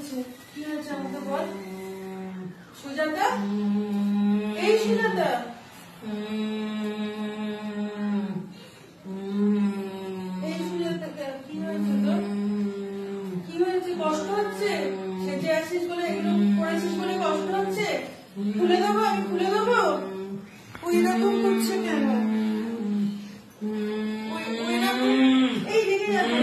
হয়েছে? কি হয়েছে আমাকে বল সুজাতা। এই সুজাতা, এই সুজাতা, কি হয়েছে তোর? কি হয়েছে? কষ্ট হচ্ছে? সেজে আসিস বলে, এগুলো পড়েছিস বলে কষ্ট হচ্ছে? খুলে দেবো? আমি খুলে দেবো? ওই রকম করছে কেন? এই রেগে যাবে।